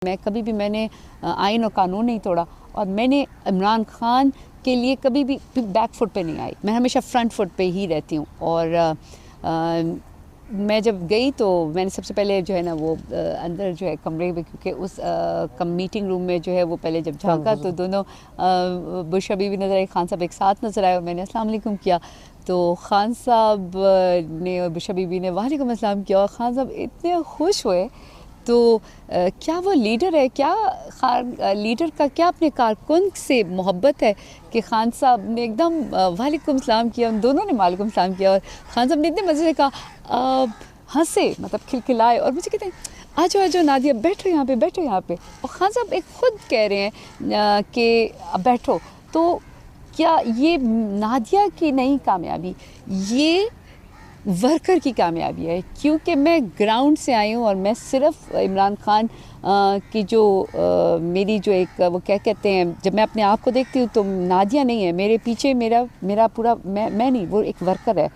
मैं कभी भी मैंने आइन और कानून नहीं तोड़ा और मैंने इमरान खान के लिए कभी भी बैक फुट पे नहीं आई। मैं हमेशा फ्रंट फुट पे ही रहती हूँ। और मैं जब गई तो मैंने सबसे पहले जो है ना वो अंदर जो है कमरे में, क्योंकि उस मीटिंग रूम में जो है वो पहले जब झांका तो दोनों बुशरा बीवी नज़र आई, खान साहब एक साथ नज़र आए और मैंने अस्सलाम वालेकुम किया तो खान साहब ने और बुशरा बीवी ने वालेकुम अस्सलाम किया और खान साहब इतने खुश हुए। तो क्या वो लीडर है, क्या खान लीडर का क्या अपने कारकुन से मोहब्बत है कि खान साहब ने एकदम वालेकुम सलाम किया, उन दोनों ने वालेकुम सलाम किया और खान साहब ने इतने मज़े से कहा, हंसे मतलब खिलखिलाए और मुझे कहते हैं आ जाओ नादिया, बैठो यहाँ पे। और खान साहब एक खुद कह रहे हैं कि बैठो। तो क्या ये नादिया की नहीं कामयाबी, ये वर्कर की कामयाबी है, क्योंकि मैं ग्राउंड से आई हूँ और मैं सिर्फ इमरान खान की जो मेरी जो एक वो क्या कहते हैं, जब मैं अपने आप को देखती हूँ तो नादिया नहीं है मेरे पीछे, मेरा पूरा मैं नहीं, वो एक वर्कर है